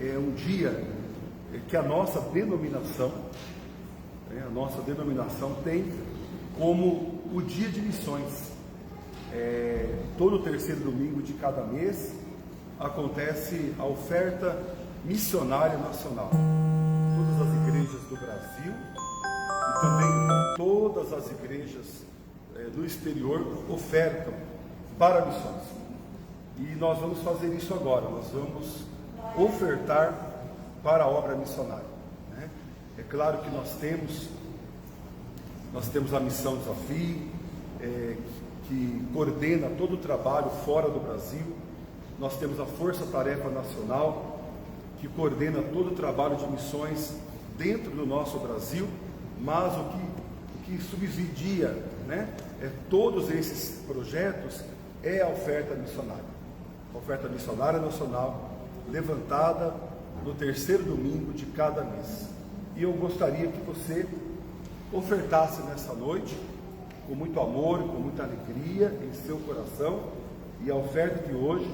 é um dia que a nossa denominação tem como o dia de missões. Todo terceiro domingo de cada mês acontece a oferta missionária nacional. Todas as igrejas do Brasil e também todas as igrejas do exterior ofertam para missões. E nós vamos fazer isso agora, nós vamos ofertar para a obra missionária. É claro que nós temos a Missão Desafio, que coordena todo o trabalho fora do Brasil. Nós temos a Força Tarefa Nacional, que coordena todo o trabalho de missões dentro do nosso Brasil, mas o que subsidia, todos esses projetos é a oferta missionária. A oferta missionária nacional, levantada no terceiro domingo de cada mês. E eu gostaria que você ofertasse nessa noite, com muito amor, com muita alegria em seu coração. E a oferta de hoje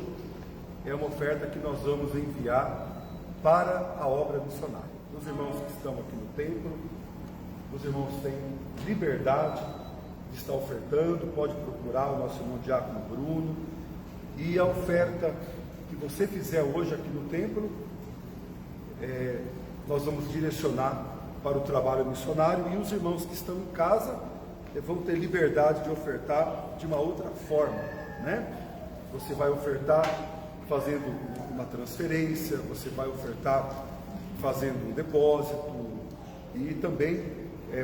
é uma oferta que nós vamos enviar para a obra missionária. Os irmãos que estão aqui no templo, os irmãos têm liberdade de estar ofertando, pode procurar o nosso irmão Diácono Bruno. E a oferta que você fizer hoje aqui no templo, nós vamos direcionar para o trabalho missionário, e os irmãos que estão em casa vão ter liberdade de ofertar de uma outra forma, Você vai ofertar fazendo uma transferência, você vai ofertar fazendo um depósito, e também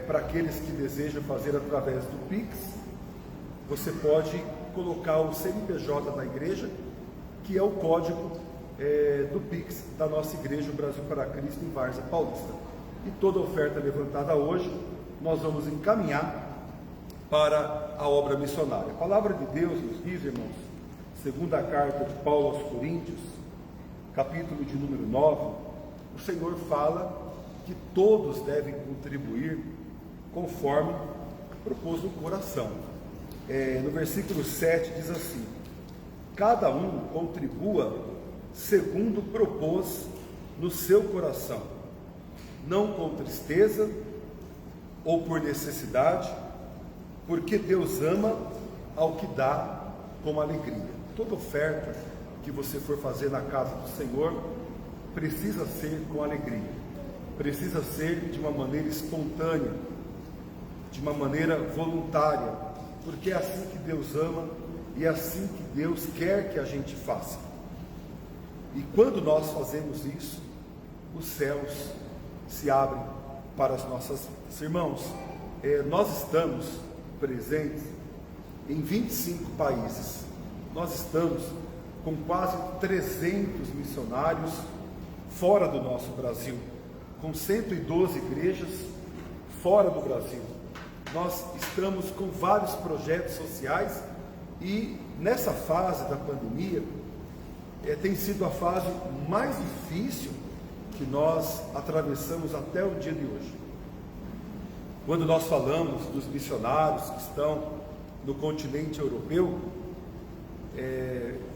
para aqueles que desejam fazer através do Pix, você pode colocar o CNPJ da igreja, que é o código do Pix da nossa igreja, o Brasil para Cristo, em Várzea Paulista. E toda oferta levantada hoje, nós vamos encaminhar para a obra missionária. A palavra de Deus nos diz, irmãos, segunda carta de Paulo aos Coríntios, capítulo de número 9, o Senhor fala que todos devem contribuir conforme propôs no coração. No versículo 7 diz assim: cada um contribua segundo propôs no seu coração, não com tristeza ou por necessidade, porque Deus ama ao que dá com alegria. Toda oferta que você for fazer na casa do Senhor precisa ser com alegria, precisa ser de uma maneira espontânea, de uma maneira voluntária, porque é assim que Deus ama e é assim que Deus quer que a gente faça. E quando nós fazemos isso, os céus se abrem para as nossas vidas. Irmãos, nós estamos presentes em 25 países. Nós estamos com quase 300 missionários fora do nosso Brasil, com 112 igrejas fora do Brasil. Nós estamos com vários projetos sociais e nessa fase da pandemia tem sido a fase mais difícil que nós atravessamos até o dia de hoje. Quando nós falamos dos missionários que estão no continente europeu,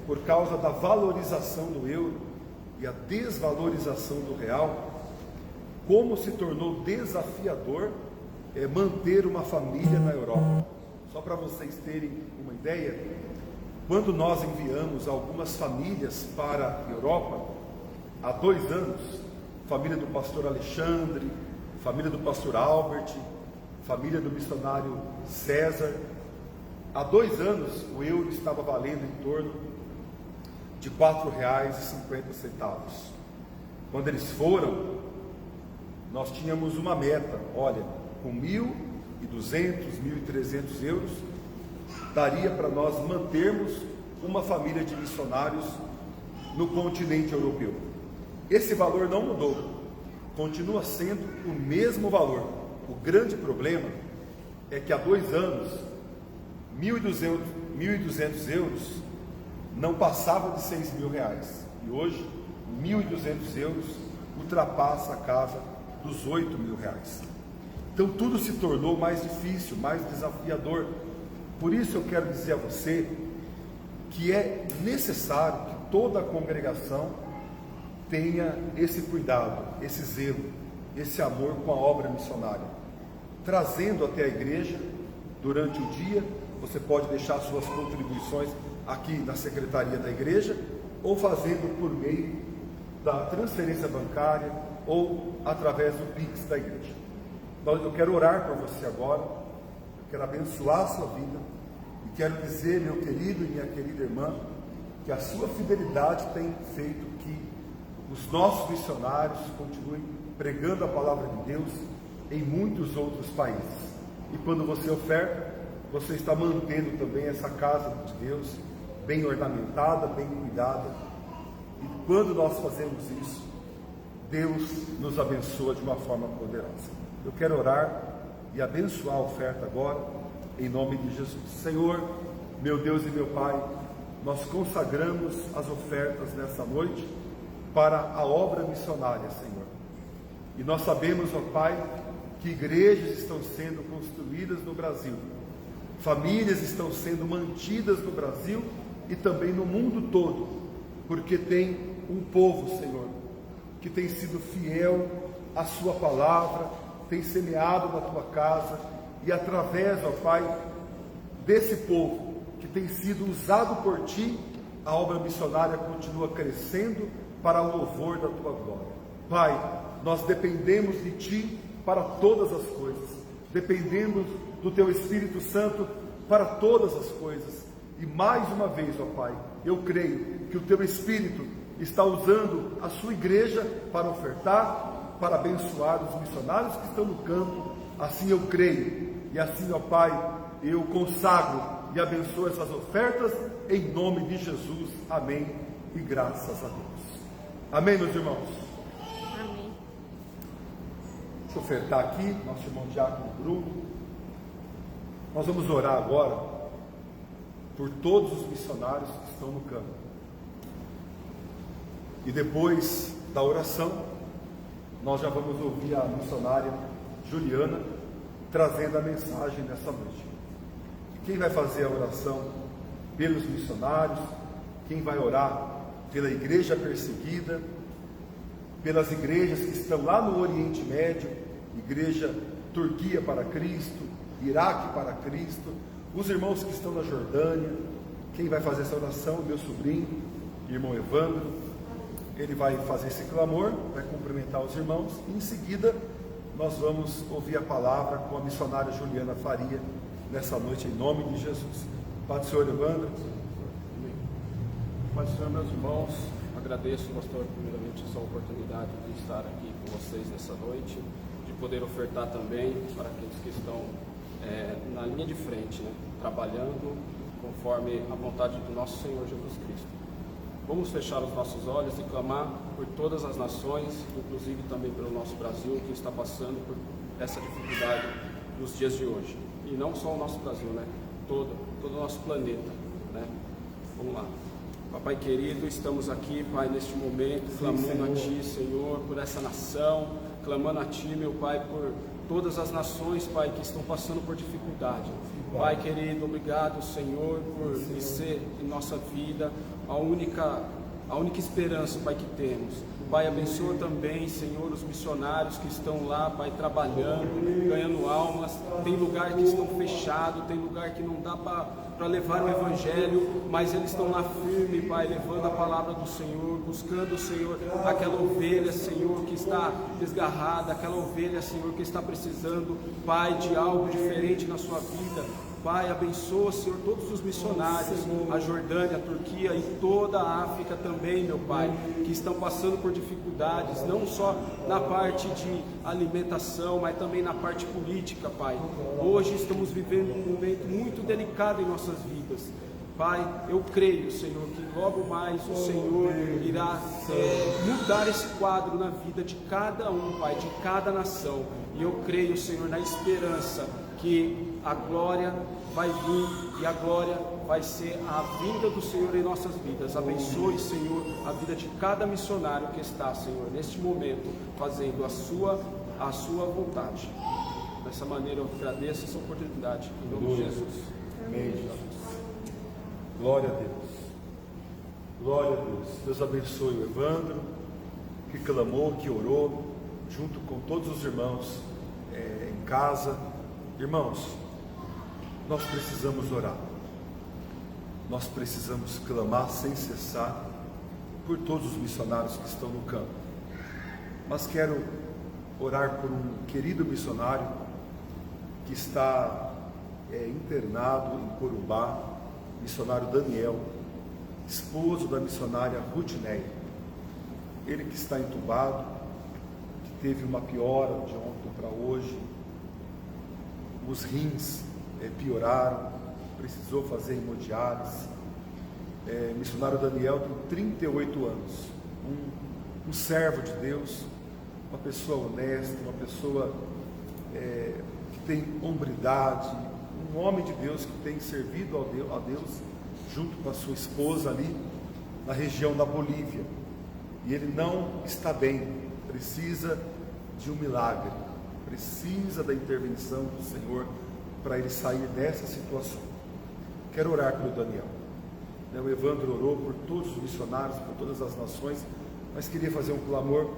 por causa da valorização do euro e a desvalorização do real, como se tornou desafiador manter uma família na Europa. Só para vocês terem uma ideia, quando nós enviamos algumas famílias para a Europa, há 2 anos, família do pastor Alexandre, família do pastor Albert, família do missionário César, há 2 anos o euro estava valendo em torno de R$ 4,50. Quando eles foram, nós tínhamos uma meta, olha, com 1.200, 1.300 euros, daria para nós mantermos uma família de missionários no continente europeu. Esse valor não mudou, continua sendo o mesmo valor. O grande problema é que há 2 anos, 1.200 euros não passava de R$6.000, e hoje 1.200 euros ultrapassa a casa dos R$8.000. Então tudo se tornou mais difícil, mais desafiador. Por isso eu quero dizer a você que é necessário que toda a congregação tenha esse cuidado, esse zelo, esse amor com a obra missionária, trazendo até a igreja durante o dia. Você pode deixar suas contribuições aqui na secretaria da igreja, ou fazendo por meio da transferência bancária ou através do Pix da igreja. Eu quero orar por você agora, eu quero abençoar a sua vida e quero dizer, meu querido e minha querida irmã, que a sua fidelidade tem feito que os nossos missionários continuem pregando a palavra de Deus em muitos outros países. E quando você oferta, você está mantendo também essa casa de Deus bem ornamentada, bem cuidada. E quando nós fazemos isso, Deus nos abençoa de uma forma poderosa. Eu quero orar e abençoar a oferta agora, em nome de Jesus. Senhor, meu Deus e meu Pai, nós consagramos as ofertas nessa noite para a obra missionária, Senhor. E nós sabemos, ó Pai, que igrejas estão sendo construídas no Brasil, famílias estão sendo mantidas no Brasil e também no mundo todo, porque tem um povo, Senhor, que tem sido fiel à sua palavra, tem semeado na tua casa, e através, ó Pai, desse povo que tem sido usado por ti, a obra missionária continua crescendo para o louvor da tua glória. Pai, nós dependemos de ti para todas as coisas, dependemos do teu Espírito Santo para todas as coisas. E mais uma vez, ó Pai, eu creio que o teu Espírito está usando a sua igreja para ofertar, para abençoar os missionários que estão no campo. Assim eu creio, e assim, ó Pai, eu consagro e abençoo essas ofertas em nome de Jesus. Amém e graças a Deus. Amém, meus irmãos? Amém. Deixa eu ofertar aqui, nosso irmão Diácono Bruno. Nós vamos orar agora por todos os missionários que estão no campo. E depois da oração, nós já vamos ouvir a missionária Juliana trazendo a mensagem dessa noite. Quem vai fazer a oração pelos missionários, quem vai orar pela igreja perseguida, pelas igrejas que estão lá no Oriente Médio, igreja Turquia para Cristo, Iraque para Cristo, os irmãos que estão na Jordânia. Quem vai fazer essa oração? Meu sobrinho, irmão Evandro. Ele vai fazer esse clamor, vai cumprimentar os irmãos, e em seguida nós vamos ouvir a palavra com a missionária Juliana Faria nessa noite, em nome de Jesus. Pai do Senhor, Evandro. Pai do Senhor, meus irmãos, agradeço, pastor, primeiramente essa oportunidade de estar aqui com vocês nessa noite, de poder ofertar também para aqueles que estão na linha de frente, né, trabalhando conforme a vontade do nosso Senhor Jesus Cristo. Vamos fechar os nossos olhos e clamar por todas as nações, inclusive também pelo nosso Brasil, que está passando por essa dificuldade nos dias de hoje. E não só o nosso Brasil, né? Todo o nosso planeta, né? Vamos lá. Papai querido, estamos aqui, Pai, neste momento, clamando a Ti, Senhor, por essa nação, clamando a Ti, meu Pai, por todas as nações, Pai, que estão passando por dificuldade. Pai querido, obrigado, Senhor, por ser em nossa vida a única esperança, Pai, que temos. Pai, abençoa também, Senhor, os missionários que estão lá, Pai, trabalhando, ganhando almas. Tem lugar que estão fechados, tem lugar que não dá para levar o Evangelho, mas eles estão lá firme, Pai, levando a palavra do Senhor, buscando, Senhor, aquela ovelha, Senhor, que está desgarrada, aquela ovelha, Senhor, que está precisando, Pai, de algo diferente na sua vida. Pai, abençoa, Senhor, todos os missionários, a Jordânia, a Turquia e toda a África também, meu Pai, que estão passando por dificuldades, não só na parte de alimentação, mas também na parte política, Pai. Hoje estamos vivendo um momento muito delicado em nossas vidas. Pai, eu creio, Senhor, que logo mais o Senhor irá mudar esse quadro na vida de cada um, Pai, de cada nação. E eu creio, Senhor, na esperança que a glória vai vir e a glória vai ser a vinda do Senhor em nossas vidas. Abençoe, Senhor, a vida de cada missionário que está, Senhor, neste momento, fazendo a sua vontade. Dessa maneira eu agradeço essa oportunidade, em nome de Jesus. Amém, Jesus. Glória a Deus. Glória a Deus. Deus abençoe o Evandro. que clamou, que orou, junto com todos os irmãos em casa. Irmãos, nós precisamos orar, nós precisamos clamar sem cessar por todos os missionários que estão no campo. Mas quero orar por um querido missionário que está internado em Corumbá, missionário Daniel, esposo da missionária Rutineia. Ele que está entubado, que teve uma piora de ontem para hoje, os rins pioraram, precisou fazer hemodiálise. Missionário Daniel tem 38 anos, um servo de Deus, uma pessoa honesta, uma pessoa que tem hombridade, um homem de Deus que tem servido a Deus junto com a sua esposa ali na região da Bolívia. E ele não está bem, precisa de um milagre, precisa da intervenção do Senhor para ele sair dessa situação. Quero orar pelo Daniel. O Evandro orou por todos os missionários, por todas as nações, mas queria fazer um clamor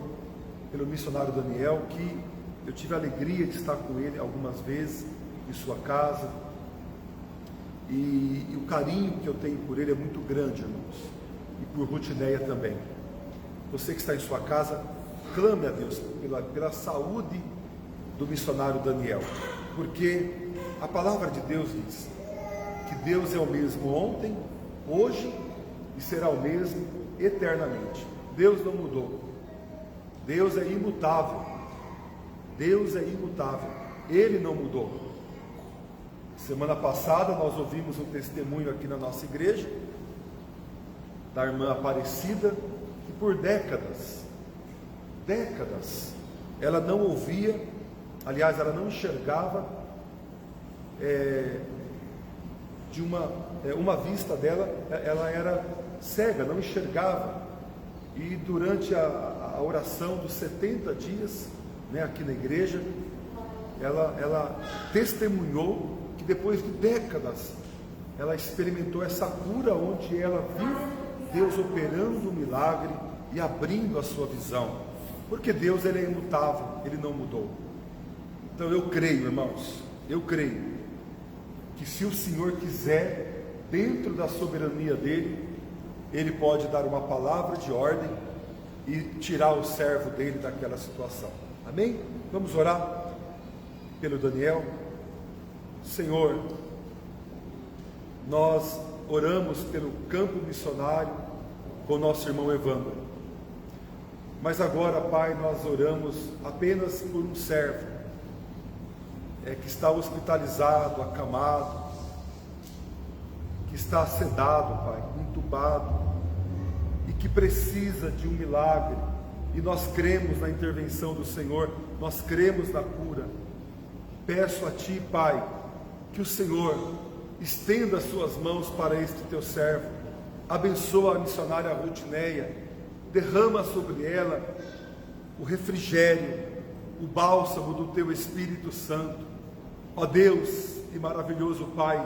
pelo missionário Daniel, que eu tive a alegria de estar com ele algumas vezes em sua casa, e o carinho que eu tenho por ele é muito grande, irmãos, e por Rutineia também. Você que está em sua casa, clame a Deus pela saúde do missionário Daniel, porque a palavra de Deus diz que Deus é o mesmo ontem, hoje e será o mesmo eternamente. Deus não mudou, Deus é imutável, Deus é imutável, Ele não mudou. Semana passada nós ouvimos um testemunho aqui na nossa igreja da irmã Aparecida, que por décadas ela não ouvia, aliás, ela não enxergava, de uma vista dela, ela era cega, não enxergava. E durante a oração dos 70 dias, aqui na igreja, ela testemunhou que depois de décadas ela experimentou essa cura, onde ela viu Deus operando um milagre e abrindo a sua visão, porque Deus, Ele é imutável, Ele não mudou. Então eu creio, irmãos, eu creio que se o Senhor quiser, dentro da soberania dEle, Ele pode dar uma palavra de ordem e tirar o servo dEle daquela situação. Amém? Vamos orar pelo Daniel. Senhor, nós oramos pelo campo missionário com nosso irmão Evandro, mas agora, Pai, nós oramos apenas por um servo que está hospitalizado, acamado, que está sedado, Pai, entubado, e que precisa de um milagre. E nós cremos na intervenção do Senhor, nós cremos na cura. Peço a Ti, Pai, que o Senhor estenda as suas mãos para este teu servo, abençoa a missionária Rutineia, derrama sobre ela o refrigério, o bálsamo do teu Espírito Santo. Ó Deus e maravilhoso Pai,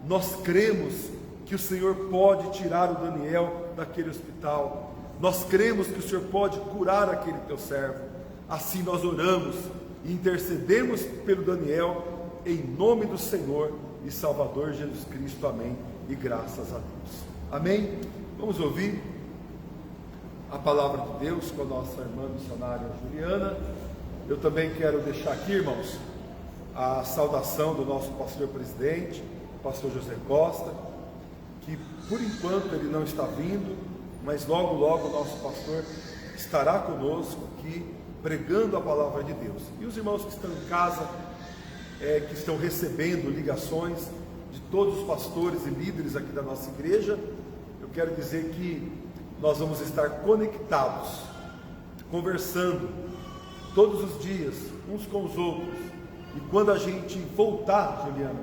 nós cremos que o Senhor pode tirar o Daniel daquele hospital, nós cremos que o Senhor pode curar aquele teu servo. Assim nós oramos e intercedemos pelo Daniel, em nome do Senhor e Salvador Jesus Cristo, amém, e graças a Deus, amém. Vamos ouvir a palavra de Deus com a nossa irmã missionária Juliana. Eu também quero deixar aqui, irmãos, a saudação do nosso pastor presidente, pastor José Costa, que por enquanto ele não está vindo, mas logo logo o nosso pastor estará conosco aqui, pregando a palavra de Deus. E os irmãos que estão em casa, que estão recebendo ligações de todos os pastores e líderes aqui da nossa igreja, eu quero dizer que nós vamos estar conectados, conversando todos os dias, uns com os outros. E quando a gente voltar, Juliana,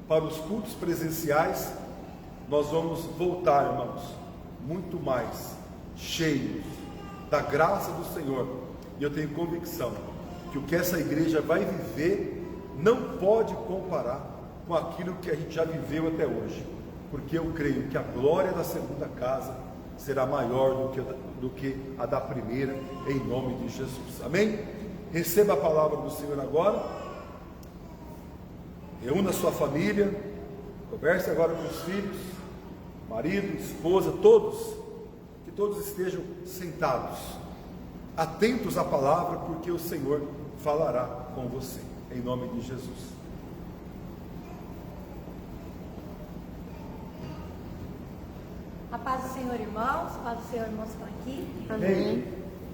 para os cultos presenciais, nós vamos voltar, irmãos, muito mais cheios da graça do Senhor. E eu tenho convicção que o que essa igreja vai viver não pode comparar com aquilo que a gente já viveu até hoje, porque eu creio que a glória da segunda casa será maior do que a da primeira, em nome de Jesus. Amém? Receba a palavra do Senhor agora. Reúna a sua família. Converse agora com os filhos, marido, esposa, todos. Que todos estejam sentados, atentos à palavra, porque o Senhor falará com você, em nome de Jesus. A paz do Senhor, irmãos, a paz do Senhor, irmãos, estão aqui. Amém.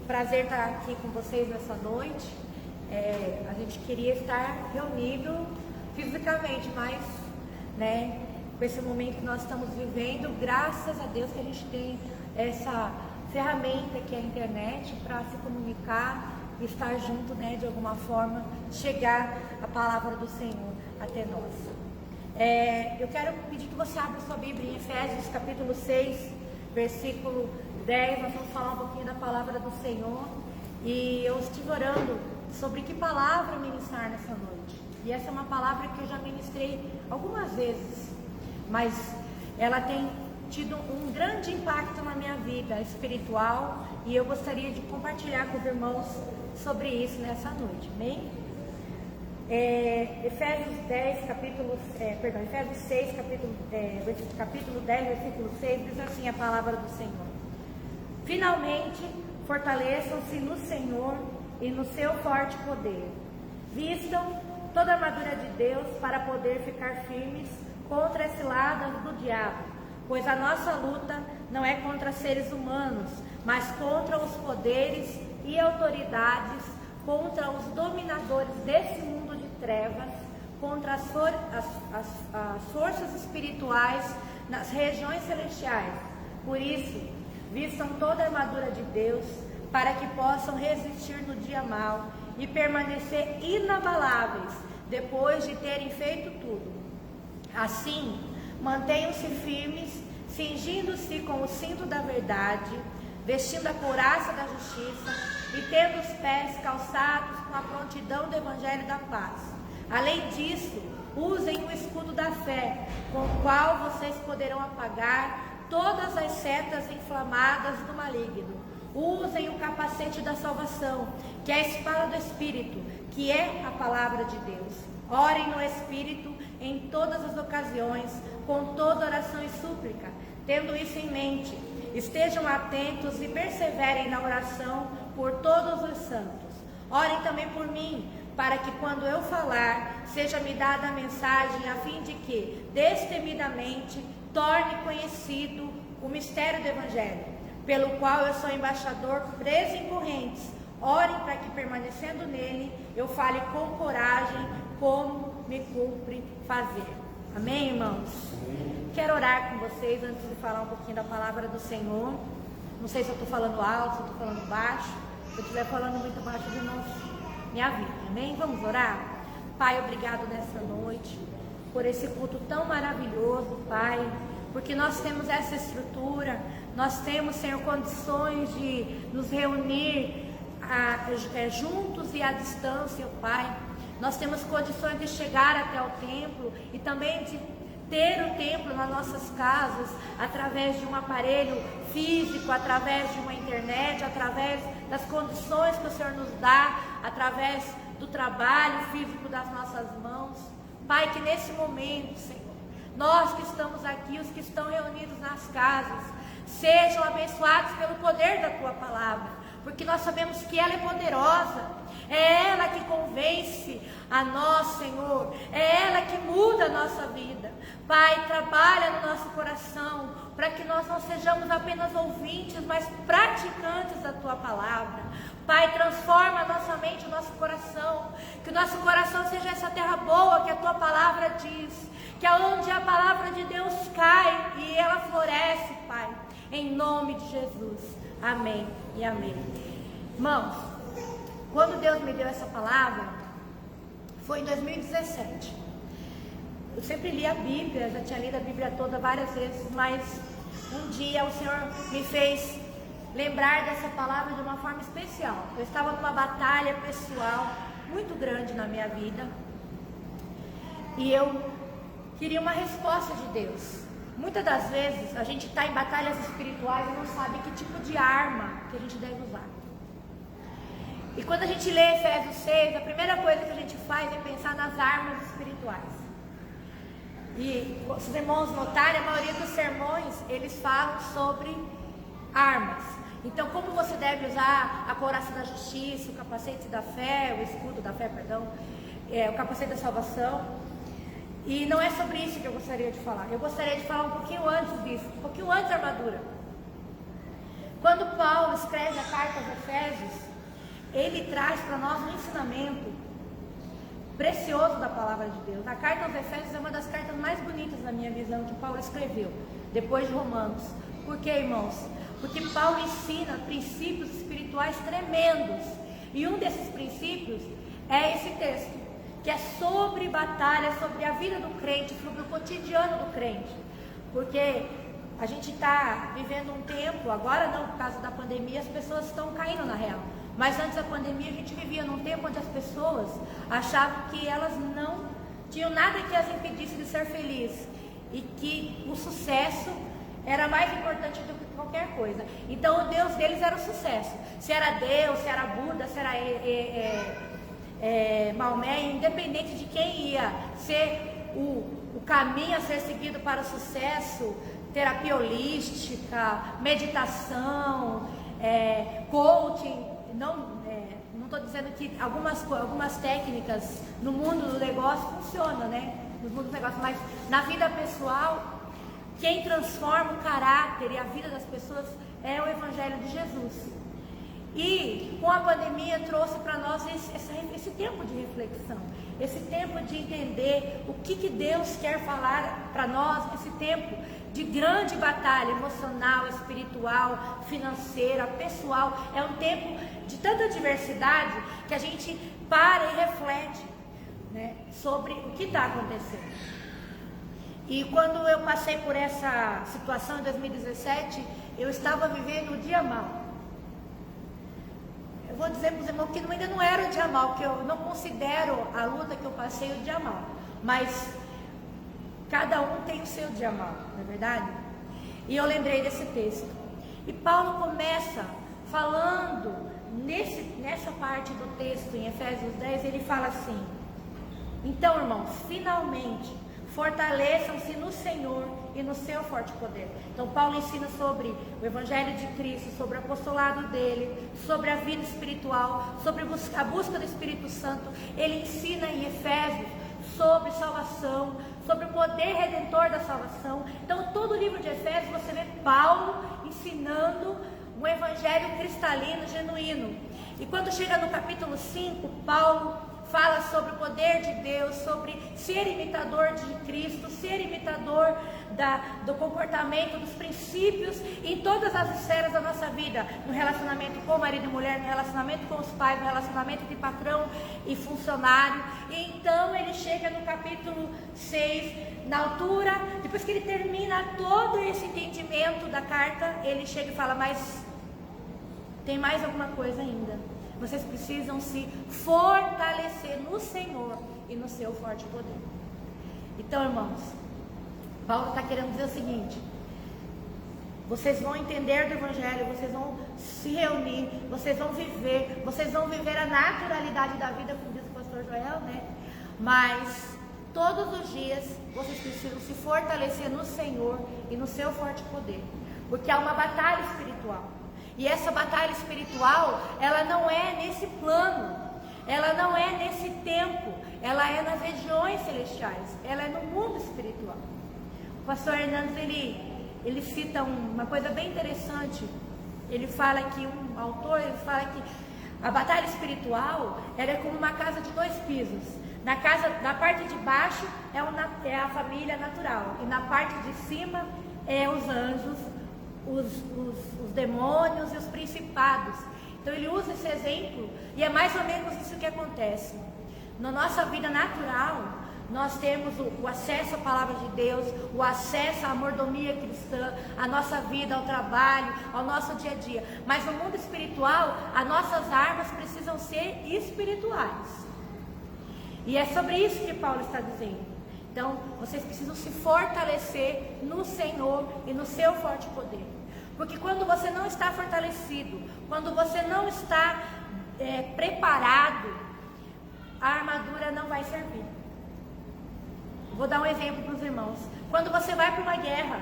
Prazer estar aqui com vocês nessa noite. A gente queria estar reunido fisicamente, mas, com esse momento que nós estamos vivendo, graças a Deus que a gente tem essa ferramenta que é a internet para se comunicar, estar junto, de alguma forma, chegar a palavra do Senhor até nós. Eu quero pedir que você abra sua Bíblia em Efésios capítulo 6, versículo 10, nós vamos falar um pouquinho da palavra do Senhor, e eu estive orando sobre que palavra ministrar nessa noite, e essa é uma palavra que eu já ministrei algumas vezes, mas ela tem tido um grande impacto na minha vida espiritual, e eu gostaria de compartilhar com os irmãos sobre isso nessa noite, amém? Efésios 6, capítulo 10, versículo 6, diz assim a palavra do Senhor: finalmente, fortaleçam-se no Senhor e no seu forte poder. Vistam toda a armadura de Deus para poder ficar firmes contra as ciladas do diabo, pois a nossa luta não é contra seres humanos, mas contra os poderes e autoridades, contra os dominadores desse mundo de trevas, contra as forças espirituais nas regiões celestiais. Por isso, vistam toda a armadura de Deus, para que possam resistir no dia mau e permanecer inabaláveis depois de terem feito tudo. Assim, mantenham-se firmes, cingindo-se com o cinto da verdade, vestindo a couraça da justiça e tendo os pés calçados com a prontidão do evangelho da paz. Além disso, usem o escudo da fé, com o qual vocês poderão apagar todas as setas inflamadas do maligno. Usem o capacete da salvação, que é a espada do Espírito, que é a palavra de Deus. Orem no Espírito em todas as ocasiões, com toda oração e súplica. Tendo isso em mente, estejam atentos e perseverem na oração por todos os santos. Orem também por mim, para que quando eu falar, seja-me dada a mensagem, a fim de que, destemidamente, torne conhecido o mistério do Evangelho, pelo qual eu sou embaixador preso em correntes. Orem para que, permanecendo nele, eu fale com coragem, como me cumpre fazer. Amém, irmãos? Quero orar com vocês antes de falar um pouquinho da palavra do Senhor. Não sei se eu estou falando alto, se eu estou falando baixo. Se eu estiver falando muito baixo, irmãos, me avisa. Amém? Vamos orar? Pai, obrigado nessa noite por esse culto tão maravilhoso, Pai, porque nós temos essa estrutura, nós temos, Senhor, condições de nos reunir juntos e à distância, Pai. Nós temos condições de chegar até o templo e também de ter o templo nas nossas casas, através de um aparelho físico, através de uma internet, através das condições que o Senhor nos dá, através do trabalho físico das nossas mãos. Pai, que nesse momento, Senhor, nós que estamos aqui, os que estão reunidos nas casas, sejam abençoados pelo poder da Tua palavra, porque nós sabemos que ela é poderosa. É ela que convence a nós, Senhor. É ela que muda a nossa vida. Pai, trabalha no nosso coração, para que nós não sejamos apenas ouvintes, mas praticantes da Tua palavra. Pai, transforma a nossa mente, o nosso coração. Que o nosso coração seja essa terra boa que a Tua palavra diz. Que aonde a palavra de Deus cai e ela floresce, Pai. Em nome de Jesus. Amém e amém. Irmãos, quando Deus me deu essa palavra, foi em 2017. Eu sempre li a Bíblia, já tinha lido a Bíblia toda várias vezes, mas um dia o Senhor me fez lembrar dessa palavra de uma forma especial. Eu estava numa batalha pessoal muito grande na minha vida, e eu queria uma resposta de Deus. muitas das vezes a gente está em batalhas espirituais e não sabe que tipo de arma que a gente deve usar. E quando a gente lê Efésios 6, a primeira coisa que a gente faz é pensar nas armas espirituais. E se os irmãos notarem, a maioria dos sermões, eles falam sobre armas. Então, como você deve usar a couraça da justiça, o capacete da fé, o escudo da fé, perdão, o capacete da salvação. E não é sobre isso que eu gostaria de falar. Eu gostaria de falar um pouquinho antes disso, um pouquinho antes da armadura. Quando Paulo escreve a carta aos Efésios, ele traz para nós um ensinamento precioso da palavra de Deus. A carta aos Efésios é uma das cartas mais bonitas na minha visão que Paulo escreveu, depois de Romanos. Por quê, irmãos? Porque Paulo ensina princípios espirituais tremendos. E um desses princípios é esse texto, que é sobre batalha, sobre a vida do crente, sobre o cotidiano do crente. Porque a gente está vivendo um tempo, agora não, por causa da pandemia, as pessoas estão caindo na real. Mas antes da pandemia a gente vivia num tempo onde as pessoas achavam que elas não tinham nada que as impedisse de ser felizes. E que o sucesso era mais importante do que qualquer coisa. Então o Deus deles era o sucesso. Se era Deus, se era Buda, se era Maomé, independente de quem ia ser o caminho a ser seguido para o sucesso, terapia holística, meditação, coaching. Não estou dizendo que algumas técnicas no mundo do negócio funcionam, né? No mundo do negócio, mas na vida pessoal, quem transforma o caráter e a vida das pessoas é o Evangelho de Jesus. E com a pandemia trouxe para nós esse tempo de reflexão, esse tempo de entender o que Deus quer falar para nós nesse tempo de grande batalha emocional, espiritual, financeira, pessoal. É um tempo de tanta diversidade que a gente para e reflete, né, sobre o que está acontecendo. E quando eu passei por essa situação em 2017, eu estava vivendo o dia mau. Eu vou dizer para os irmãos que ainda não era o dia mau, porque eu não considero a luta que eu passei o dia mau. Mas cada um tem o seu dia mau, não é verdade? E eu lembrei desse texto. E Paulo começa falando, nessa parte do texto, em Efésios 10, ele fala assim: então, irmãos, finalmente, fortaleçam-se no Senhor e no seu forte poder. Então Paulo ensina sobre o Evangelho de Cristo, sobre o apostolado dele, sobre a vida espiritual, sobre a busca do Espírito Santo. Ele ensina em Efésios sobre salvação, sobre o poder redentor da salvação. Então todo o livro de Efésios você vê Paulo ensinando um evangelho cristalino, genuíno. E quando chega no capítulo 5, Paulo fala sobre o poder de Deus, sobre ser imitador de Cristo, ser imitador do comportamento, dos princípios em todas as esferas da nossa vida, no relacionamento com marido e mulher, no relacionamento com os pais, no relacionamento de patrão e funcionário. E então ele chega no capítulo 6, na altura, depois que ele termina todo esse entendimento da carta, ele chega e fala: mas tem mais alguma coisa ainda. Vocês precisam se fortalecer no Senhor e no seu forte poder. Então, irmãos, Paulo está querendo dizer o seguinte: vocês vão entender do Evangelho, vocês vão se reunir, vocês vão viver a naturalidade da vida, como diz o pastor Joel, né? Mas todos os dias vocês precisam se fortalecer no Senhor e no seu forte poder, porque há uma batalha espiritual. E essa batalha espiritual, ela não é nesse plano, ela não é nesse tempo, ela é nas regiões celestiais, ela é no mundo espiritual. O pastor Hernandes, ele cita uma coisa bem interessante. Ele fala que, um autor, ele fala que a batalha espiritual, ela é como uma casa de 2 pisos. Na parte de baixo é a família natural, e na parte de cima é os anjos, os demônios e os principados. Então ele usa esse exemplo, e é mais ou menos isso que acontece. Na nossa vida natural, nós temos o acesso à palavra de Deus, o acesso à mordomia cristã, à nossa vida, ao trabalho, ao nosso dia a dia. Mas no mundo espiritual, as nossas armas precisam ser espirituais. E é sobre isso que Paulo está dizendo. Então, vocês precisam se fortalecer no Senhor e no seu forte poder. Porque quando você não está fortalecido, quando você não está preparado, a armadura não vai servir. Vou dar um exemplo para os irmãos. Quando você vai para uma guerra,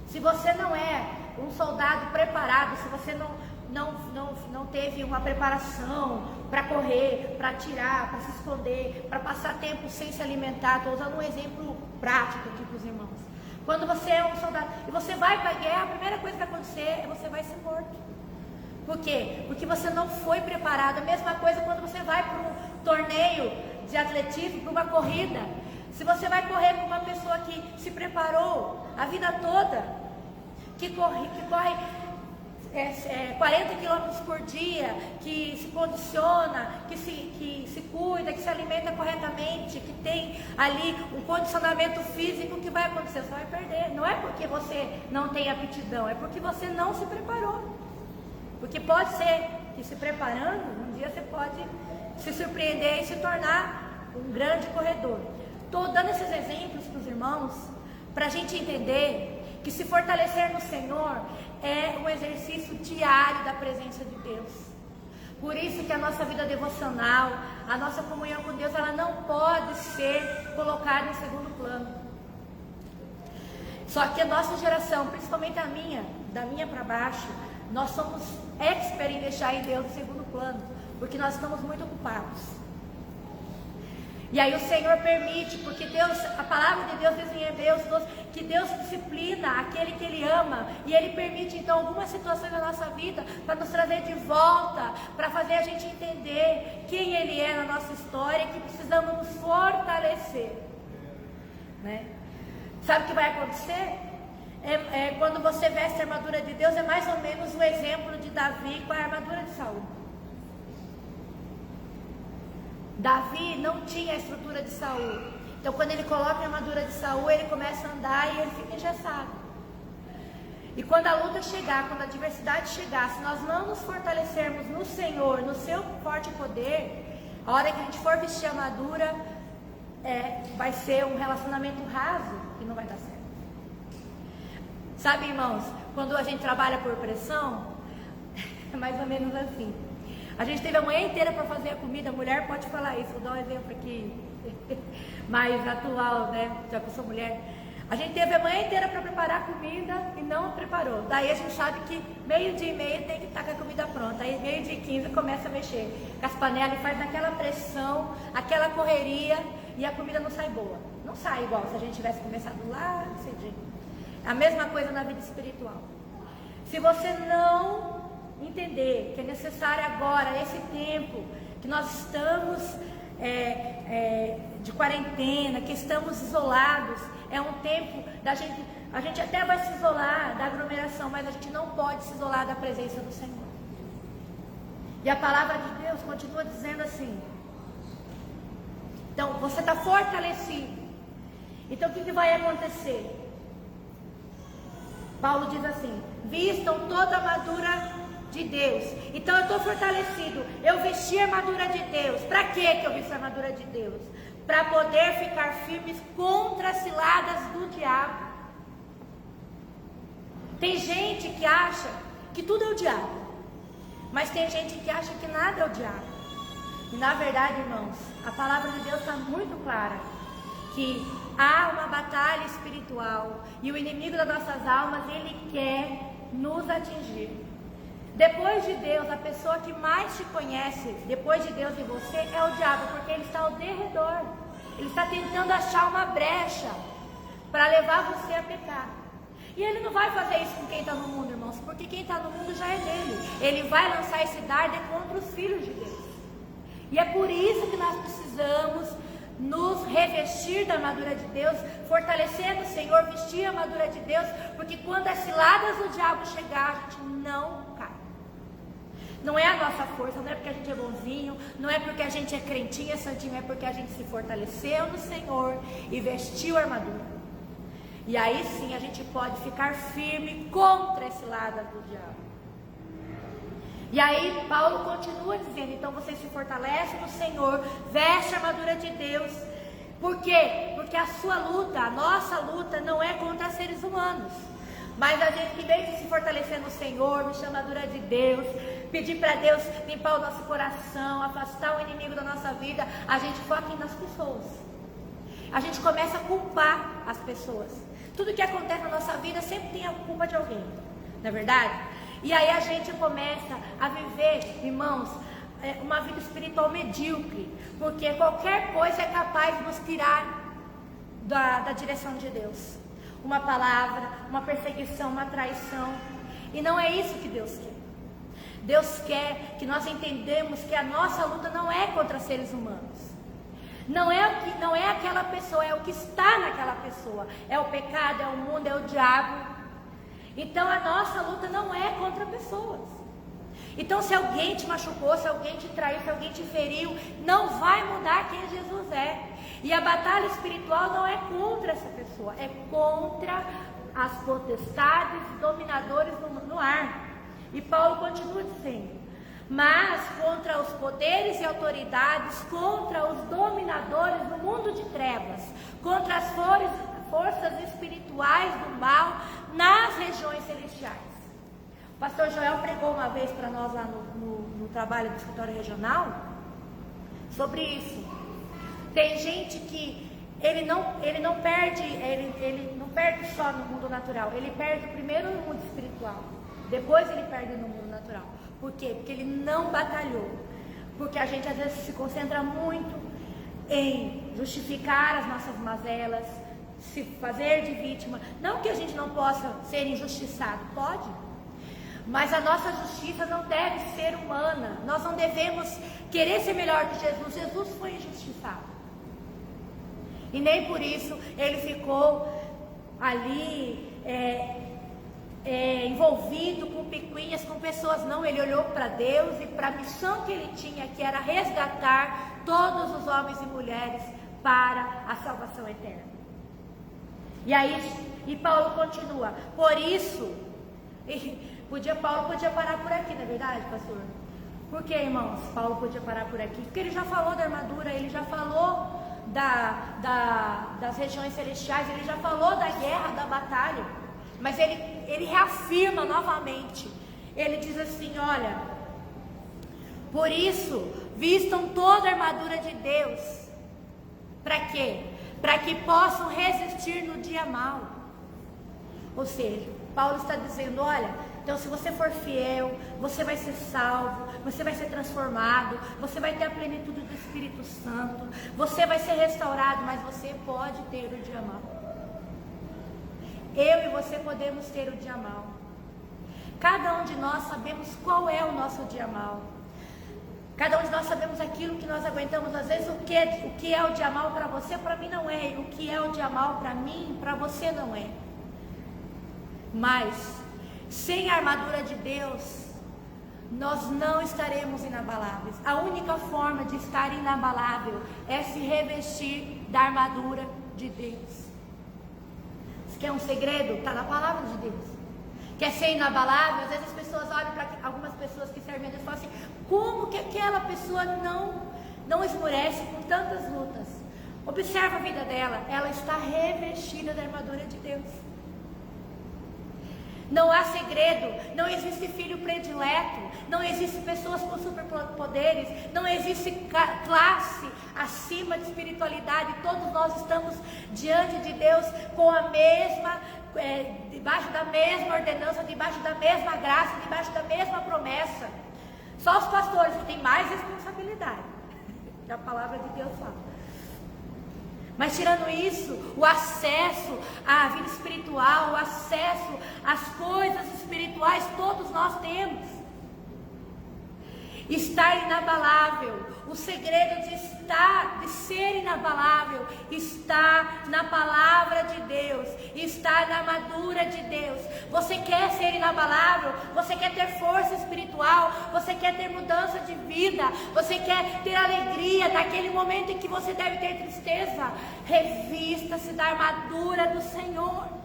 se você não é um soldado preparado, se você não teve uma preparação para correr, para atirar, para se esconder, para passar tempo sem se alimentar, estou usando um exemplo prático aqui para os irmãos. Quando você é um soldado e você vai para a guerra, a primeira coisa que vai acontecer é você vai ser morto. Por quê? Porque você não foi preparado. A mesma coisa quando você vai para um torneio de atletismo, para uma corrida. Se você vai correr com uma pessoa que se preparou a vida toda, que corre 40 km por dia, que se condiciona, que se cuida, que se alimenta corretamente, que tem ali um condicionamento físico, o que vai acontecer? Você vai perder. Não é porque você não tem aptidão, é porque você não se preparou. Porque pode ser que se preparando, um dia você pode se surpreender e se tornar um grande corredor. Estou dando esses exemplos para os irmãos, para a gente entender que se fortalecer no Senhor é um exercício diário da presença de Deus. Por isso que a nossa vida devocional, a nossa comunhão com Deus, ela não pode ser colocada em segundo plano. Só que a nossa geração, principalmente da minha para baixo, nós somos expert em deixar em Deus em segundo plano, porque nós estamos muito ocupados. E aí o Senhor permite, porque Deus, a palavra de Deus diz em Hebreus 12, que Deus disciplina aquele que Ele ama, e Ele permite então algumas situações da nossa vida para nos trazer de volta, para fazer a gente entender quem Ele é na nossa história, que precisamos nos fortalecer, né? Sabe o que vai acontecer? Quando você veste a armadura de Deus, é mais ou menos o exemplo de Davi com a armadura de Saul. Davi não tinha a estrutura de Saul. Então quando ele coloca a armadura de Saul, ele começa a andar e ele fica engessado. E quando a luta chegar, quando a adversidade chegar, se nós não nos fortalecermos no Senhor, no seu forte poder, a hora que a gente for vestir a armadura, vai ser um relacionamento raso e não vai dar certo. Sabe, irmãos, quando a gente trabalha por pressão, é mais ou menos assim. A gente teve a manhã inteira para fazer a comida, a mulher pode falar isso, vou dar um exemplo aqui mais atual, né? Já que eu sou mulher. A gente teve a manhã inteira para preparar a comida e não preparou. Daí a gente sabe que 12:30 tem que estar com a comida pronta. Aí 12:15 começa a mexer com as panelas e faz naquela pressão, aquela correria e a comida não sai boa. Não sai igual se a gente tivesse começado lá cedinho. A mesma coisa na vida espiritual. Se você não entender que é necessário agora, esse tempo que nós estamos de quarentena, que estamos isolados, é um tempo da gente, a gente até vai se isolar da aglomeração, mas a gente não pode se isolar da presença do Senhor. E a palavra de Deus continua dizendo assim. Então, você está fortalecido. Então, o que vai acontecer? Paulo diz assim: vistam toda a armadura de Deus. Então eu estou fortalecido, eu vesti a armadura de Deus. Para que eu visto a armadura de Deus? Para poder ficar firmes contra as ciladas do diabo. Tem gente que acha que tudo é o diabo, mas tem gente que acha que nada é o diabo. E na verdade, irmãos, a palavra de Deus está muito clara, que há uma batalha espiritual e o inimigo das nossas almas, ele quer nos atingir. Depois de Deus, a pessoa que mais te conhece, depois de Deus e você, é o diabo, porque ele está ao derredor. Ele está tentando achar uma brecha para levar você a pecar. E ele não vai fazer isso com quem está no mundo, irmãos, porque quem está no mundo já é dele. Ele vai lançar esse dardo contra os filhos de Deus. E é por isso que nós precisamos nos revestir da armadura de Deus, fortalecer no Senhor, vestir a armadura de Deus, porque quando as ciladas do diabo chegar, a gente não cai. Não é a nossa força, não é porque a gente é bonzinho, não é porque a gente é crentinho, é santinho, é porque a gente se fortaleceu no Senhor e vestiu a armadura. E aí sim a gente pode ficar firme contra as ciladas do diabo. E aí Paulo continua dizendo, então você se fortalece no Senhor, veste a armadura de Deus, Por quê? Porque a sua luta, a nossa luta não é contra seres humanos. Mas a gente, em vez de se fortalecer no Senhor, na chamadura de Deus, pedir para Deus limpar o nosso coração, afastar o inimigo da nossa vida, a gente foca nas pessoas. A gente começa a culpar as pessoas. Tudo que acontece na nossa vida sempre tem a culpa de alguém, não é verdade? E aí a gente começa a viver, irmãos, uma vida espiritual medíocre, porque qualquer coisa é capaz de nos tirar da direção de Deus. Uma palavra, uma perseguição, uma traição. E não é isso que Deus quer. Deus quer que nós entendamos que a nossa luta não é contra seres humanos. Não é aquela pessoa, é o que está naquela pessoa. É o pecado, é o mundo, é o diabo. Então a nossa luta não é contra pessoas. Então se alguém te machucou, se alguém te traiu, se alguém te feriu, não vai mudar quem Jesus é. E a batalha espiritual não é contra essa pessoa, é contra as potestades e dominadores no ar. E Paulo continua dizendo: mas contra os poderes e autoridades, contra os dominadores do mundo de trevas, contra as forças espirituais do mal nas regiões celestiais. O pastor Joel pregou uma vez para nós lá no trabalho do escritório regional sobre isso. Tem gente que ele não perde só no mundo natural, ele perde primeiro no mundo espiritual, depois ele perde no mundo natural. Por quê? Porque ele não batalhou. Porque a gente às vezes se concentra muito em justificar as nossas mazelas, se fazer de vítima. Não que a gente não possa ser injustiçado, pode. Mas a nossa justiça não deve ser humana. Nós não devemos querer ser melhor que Jesus. Jesus foi injustiçado. E nem por isso ele ficou ali envolvido com picuinhas, com pessoas. Não, ele olhou para Deus e para a missão que ele tinha, que era resgatar todos os homens e mulheres para a salvação eterna. E Paulo continua. Por isso, Paulo podia parar por aqui, não é verdade, pastor? Por que, irmãos, Paulo podia parar por aqui? Porque ele já falou da armadura, ele já falou das regiões celestiais, ele já falou da guerra, da batalha. Mas ele reafirma novamente. Ele diz assim: olha, por isso, vistam toda a armadura de Deus. Para quê? Para que possam resistir no dia mau. Ou seja, Paulo está dizendo: olha, então se você for fiel, você vai ser salvo, você vai ser transformado, você vai ter a plenitude do Espírito Santo, você vai ser restaurado, mas você pode ter o dia mau. Eu e você podemos ter o dia mau. Cada um de nós sabemos qual é o nosso dia mau. Cada um de nós sabemos aquilo que nós aguentamos. Às vezes o que é o dia mau para você, para mim não é. O que é o dia mau para mim, para você não é. Mas sem a armadura de Deus, nós não estaremos inabaláveis. A única forma de estar inabalável é se revestir da armadura de Deus. Quer um segredo? Está na palavra de Deus. Quer ser inabalável? Às vezes as pessoas olham para algumas pessoas que servem a Deus e falam assim: como que aquela pessoa não esmorece com tantas lutas? Observa a vida dela, ela está revestida da armadura de Deus. Não há segredo, não existe filho predileto, não existe pessoas com superpoderes, não existe classe acima de espiritualidade. Todos nós estamos diante de Deus com a mesma, debaixo da mesma ordenança, debaixo da mesma graça, debaixo da mesma promessa. Só os pastores que têm mais responsabilidade, que a palavra de Deus fala. Mas tirando isso, o acesso à vida espiritual, o acesso às coisas espirituais, todos nós temos. Estar inabalável, o segredo de ser inabalável está na palavra de Deus, está na armadura de Deus. Você quer ser inabalável? Você quer ter força espiritual? Você quer ter mudança de vida? Você quer ter alegria naquele momento em que você deve ter tristeza? Revista-se da armadura do Senhor.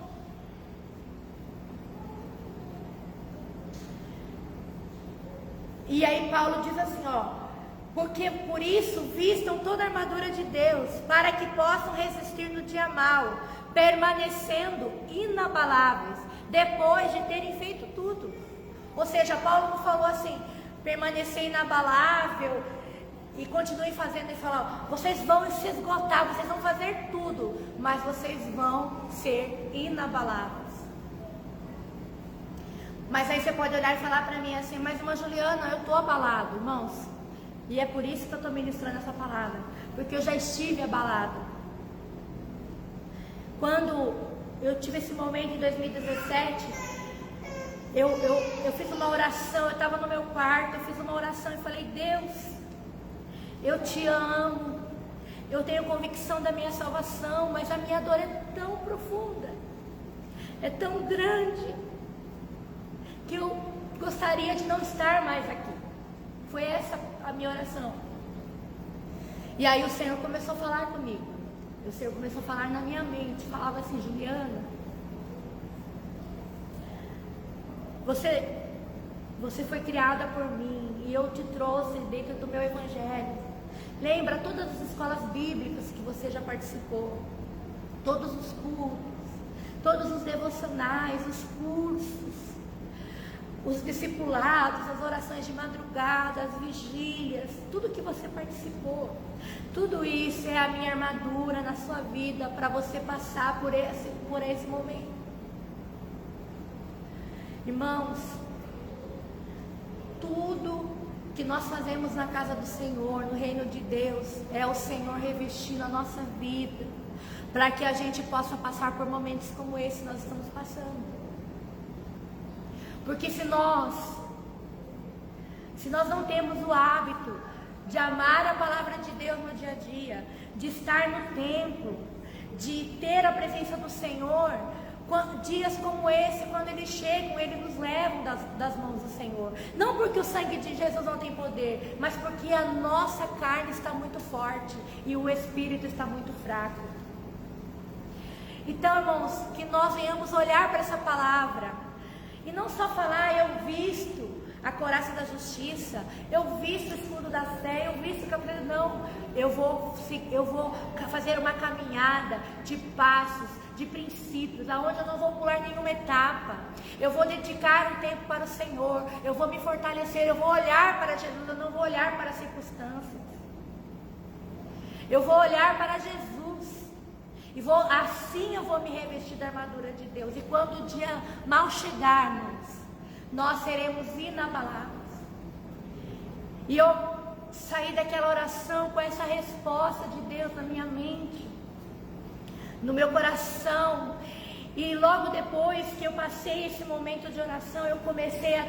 E aí Paulo diz assim, Porque por isso vistam toda a armadura de Deus, para que possam resistir no dia mau, permanecendo inabaláveis, depois de terem feito tudo. Ou seja, Paulo não falou assim, permanecer inabalável e continue fazendo. Ele falou, vocês vão se esgotar, vocês vão fazer tudo, mas vocês vão ser inabaláveis. Mas aí você pode olhar e falar para mim assim, mas irmã Juliana, eu estou abalado, irmãos. E é por isso que eu estou ministrando essa palavra, porque eu já estive abalado. Quando eu tive esse momento em 2017, eu fiz uma oração, eu estava no meu quarto, eu fiz uma oração e falei, Deus, eu te amo, eu tenho convicção da minha salvação, mas a minha dor é tão profunda, é tão grande, que eu gostaria de não estar mais aqui. Foi essa a minha oração. E aí o Senhor começou a falar comigo. O Senhor começou a falar na minha mente. Falava assim, Juliana, você foi criada por mim e eu te trouxe dentro do meu evangelho. Lembra todas as escolas bíblicas que você já participou, todos os cultos, todos os devocionais, os cursos, os discipulados, as orações de madrugada, as vigílias, tudo que você participou, tudo isso é a minha armadura na sua vida para você passar por esse momento. Irmãos, tudo que nós fazemos na casa do Senhor, no reino de Deus, é o Senhor revestindo a nossa vida, para que a gente possa passar por momentos como esse que nós estamos passando. Porque se nós não temos o hábito de amar a palavra de Deus no dia a dia, de estar no templo, de ter a presença do Senhor, dias como esse, quando eles chegam, eles nos levam das mãos do Senhor. Não porque o sangue de Jesus não tem poder, mas porque a nossa carne está muito forte e o espírito está muito fraco. Então, irmãos, que nós venhamos olhar para essa palavra e não só falar, eu visto a couraça da justiça, eu visto o escudo da fé, eu visto o capacete. Não, eu vou fazer uma caminhada de passos, de princípios, aonde eu não vou pular nenhuma etapa. Eu vou dedicar um tempo para o Senhor, eu vou me fortalecer, eu vou olhar para Jesus, eu não vou olhar para as circunstâncias. Eu vou olhar para Jesus. E assim eu vou me revestir da armadura de Deus. E quando o dia mal chegarmos, nós seremos inabaláveis. E eu saí daquela oração com essa resposta de Deus na minha mente, no meu coração. E logo depois que eu passei esse momento de oração, eu comecei a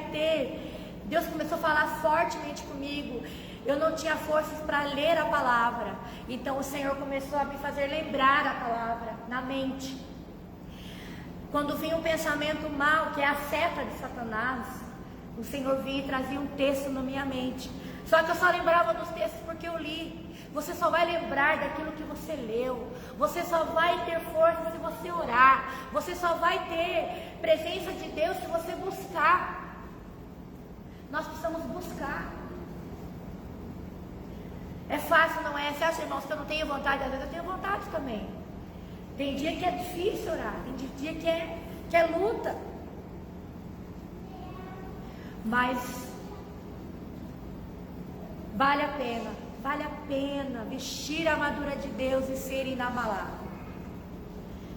Deus começou a falar fortemente comigo. Eu não tinha forças para ler a palavra. Então o Senhor começou a me fazer lembrar a palavra na mente. Quando vinha um pensamento mau, que é a seta de Satanás, o Senhor vinha e trazia um texto na minha mente. Só que eu só lembrava dos textos porque eu li. Você só vai lembrar daquilo que você leu. Você só vai ter força se você orar. Você só vai ter presença de Deus se você buscar. Nós precisamos buscar. É fácil, não é? Você acha, irmãos, que eu não tenho vontade? Às vezes eu tenho vontade também. Tem dia que é difícil orar, tem dia que é luta. Mas vale a pena vestir a armadura de Deus e ser inabalável.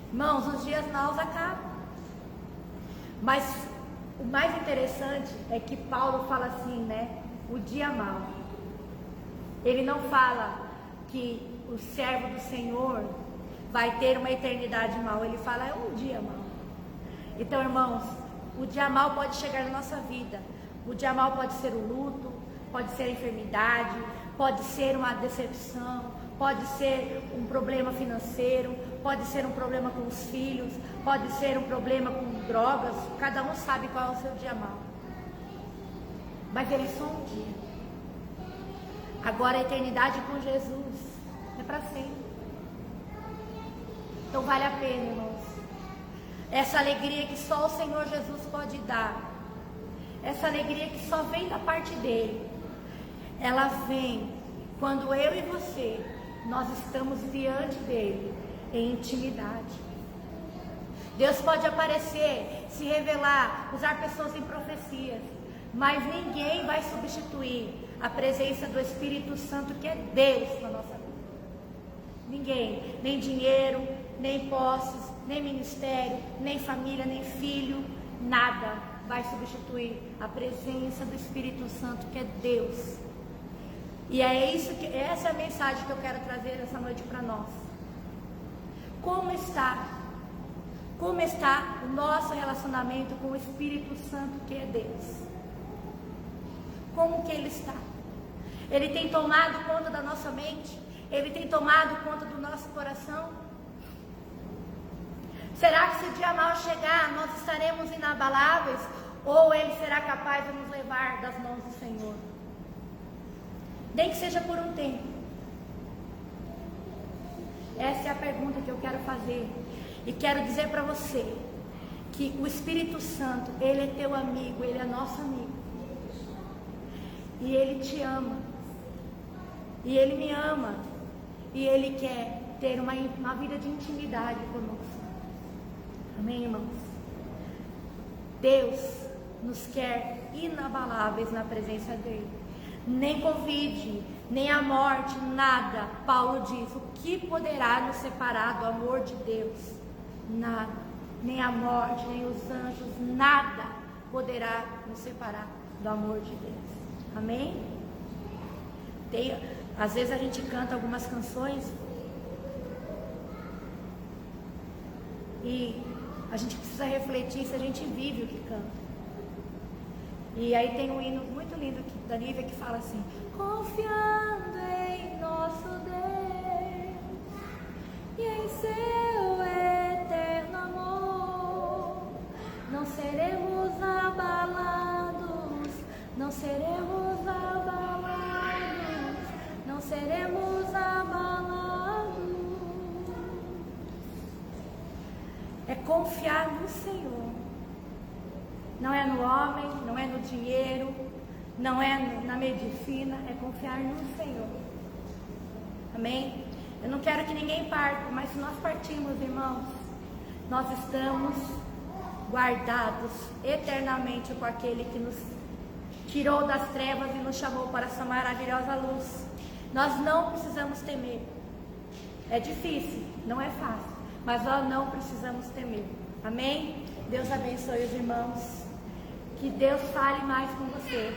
Irmãos, os dias maus acabam. Mas o mais interessante é que Paulo fala assim, né? O dia mau. Ele não fala que o servo do Senhor vai ter uma eternidade mal. Ele fala, é um dia mau. Então, irmãos, o dia mau pode chegar na nossa vida. O dia mau pode ser o luto, pode ser a enfermidade, pode ser uma decepção, pode ser um problema financeiro, pode ser um problema com os filhos, pode ser um problema com drogas. Cada um sabe qual é o seu dia mau. Mas ele é só um dia. Agora a eternidade com Jesus é para sempre. Então vale a pena, irmãos. Essa alegria que só o Senhor Jesus pode dar. Essa alegria que só vem da parte dele. ela vem quando eu e você, nós estamos diante dele em intimidade. Deus pode aparecer, se revelar, usar pessoas em profecias, mas ninguém vai substituir a presença do Espírito Santo, que é Deus na nossa vida. Ninguém, nem dinheiro, nem posses, nem ministério, nem família, nem filho, nada vai substituir a presença do Espírito Santo, que é Deus. E essa é a mensagem que eu quero trazer essa noite para nós. Como está o nosso relacionamento com o Espírito Santo, que é Deus? Como que ele está? Ele tem tomado conta da nossa mente? Ele tem tomado conta do nosso coração? Será que se o dia mau chegar, nós estaremos inabaláveis? Ou ele será capaz de nos levar das mãos do Senhor? Nem que seja por um tempo. Essa é a pergunta que eu quero fazer. E quero dizer para você que o Espírito Santo, ele é teu amigo, ele é nosso amigo. E ele te ama. E ele me ama. E ele quer ter uma vida de intimidade conosco. Amém, irmãos? Deus nos quer inabaláveis na presença dele. Nem Covid, nem a morte, nada. Paulo diz: o que poderá nos separar do amor de Deus? Nada. Nem a morte, nem os anjos, nada poderá nos separar do amor de Deus. Amém? Às vezes a gente canta algumas canções e a gente precisa refletir se a gente vive o que canta. E aí tem um hino muito lindo da Nívia que fala assim: confiando em nosso Deus e em seu eterno amor, não seremos abalados, não seremos abalados, não seremos abalados. É confiar no Senhor. Não é no homem, não é no dinheiro, não é na medicina, é confiar no Senhor. Amém? Eu não quero que ninguém parta, mas se nós partirmos, irmãos, nós estamos guardados eternamente com aquele que nos tirou das trevas e nos chamou para essa maravilhosa luz. Nós não precisamos temer. É difícil, não é fácil, mas nós não precisamos temer. Amém? Deus abençoe os irmãos. Que Deus fale mais com você.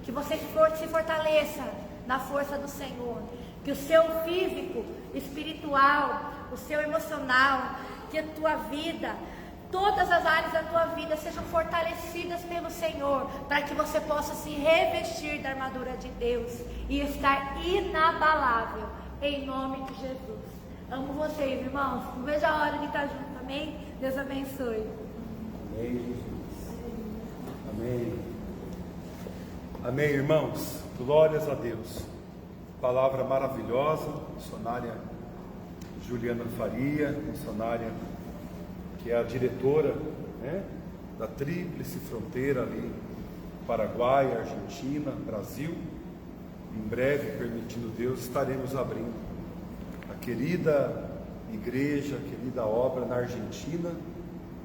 Que você se fortaleça na força do Senhor. Que o seu físico, espiritual, o seu emocional, que a tua vida, todas as áreas da tua vida sejam fortalecidas pelo Senhor, para que você possa se revestir da armadura de Deus e estar inabalável, em nome de Jesus. Amo vocês, irmãos. Não vejo a hora de estar junto. Amém? Deus abençoe. Amém, Jesus. Amém. Amém, irmãos. Glórias a Deus. Palavra maravilhosa. Missionária Juliana Faria, missionária que é a diretora, né, da Tríplice Fronteira ali, Paraguai, Argentina, Brasil. Em breve, permitindo Deus, estaremos abrindo a querida igreja, a querida obra na Argentina,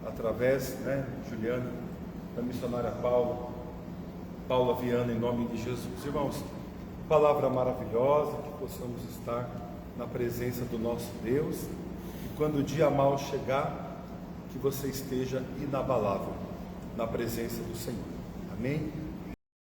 através, né, Juliana, da missionária Paula Viana, em nome de Jesus. Irmãos, palavra maravilhosa, que possamos estar na presença do nosso Deus, e quando o dia mau chegar, que você esteja inabalável na presença do Senhor. Amém?